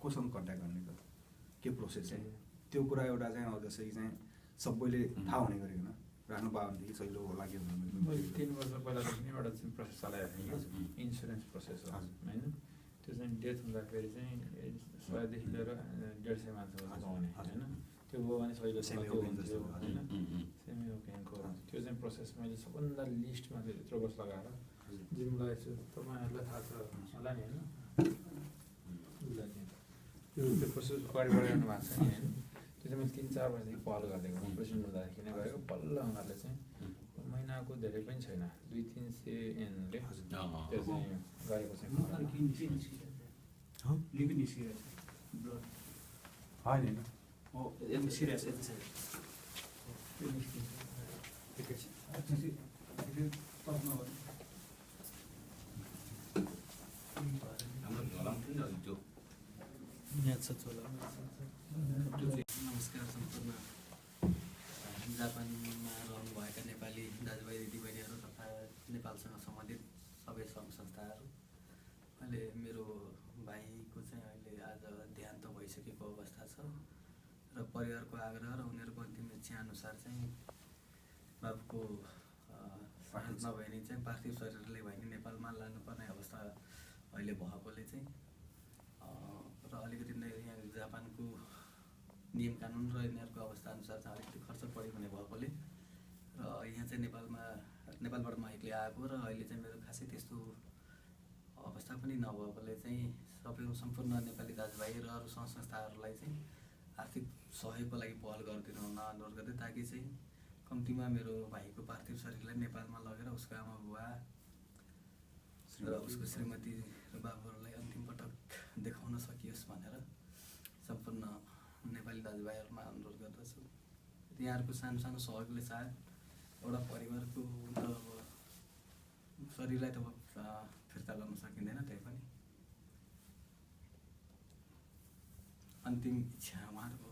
कोसँग कन्ट्याक्ट गर्ने त के प्रोसेस है त्यो कुरा एउटा चाहिँ अब जसरी चाहिँ सबैले थाहा हुने गरिकन राख्नु पायो भनेदेखि सजिलो होला कि मैले 3 वर्ष पहिलादेखि नै एउटा चाहिँ प्रोसेस चलाइरहेको थिएँ कि इन्सुरेन्स प्रोसेस हो होइन त्यो चाहिँ डेथ हुँदाखेरि चाहिँ 100 देखि लिएर 150 मान्छेको पाउने होइन त्यो भयो भने सजिलो हुन्थ्यो होइन सेमी ओकेनको त्यो चाहिँ प्रोसेस मैले सबभन्दा लिस्टमा चाहिँ यत्रो वर्ष लगाएर जिम लगाएको छु तपाईँहरूलाई थाहा छ होला नि होइन त्यो प्रोसेस अगाडि बढाइरहनु भएको छ नि होइन त्यो चाहिँ मैले 3-4 वर्षदेखि पहल गरिदिएको प्रेसिडेन्ट हुँदाखेरि नै गएको पल्ल उनीहरूले चाहिँ महिनाको धेरै पनि छैन 200-300 एनले त्यो चाहिँ गरेको चाहिँ होइन नमस्कार सम्पूर्ण जापानमा रहनुभएका नेपाली दाजुभाइ दिदीबहिनीहरू तथा नेपालसँग सम्बन्धित सबै सङ्घ संस्थाहरू अहिले मेरो भाइको चाहिँ अहिले आज देहान्त भइसकेको अवस्था छ र परिवारको आग्रह र उनीहरूको अन्तिम इच्छा अनुसार चाहिँ बाबुको साहस नभए नि चाहिँ पार्थिव शरीरले भए नि नेपालमा लानुपर्ने अवस्था अहिले भएकोले चाहिँ र अलिकति यहाँ जापानको नियम कानुन र यिनीहरूको अवस्था अनुसार चाहिँ अलिकति खर्च बढी हुने भएकोले र यहाँ चाहिँ नेपालबाट म एक्लै आएको र अहिले चाहिँ मेरो खासै त्यस्तो अवस्था पनि नभएकोले चाहिँ सम्पूर्ण नेपाली दाजुभाइ र अरू सङ्घ संस्थाहरूलाई चाहिँ आर्थिक सहयोगको लागि पहल गरिदिनु हुन अनुरोध गर्दै ताकि चाहिँ कम्तीमा मेरो भाइको पार्थिव शरीरलाई नेपालमा लगेर उसको आमा बुबा र उसको श्रीमती र बाबुहरूलाई अन्तिम पटक देखाउन सकियोस् भनेर सम्पूर्ण नेपाली दाजुभाइहरूमा अनुरोध गर्दछु। यहाँहरूको सानो सानो सहयोगले सायद एउटा परिवारको त अब शरीरलाई त फिर्ता गर्न सकिँदैन, त्यही पनि अन्तिम इच्छा उहाँहरूको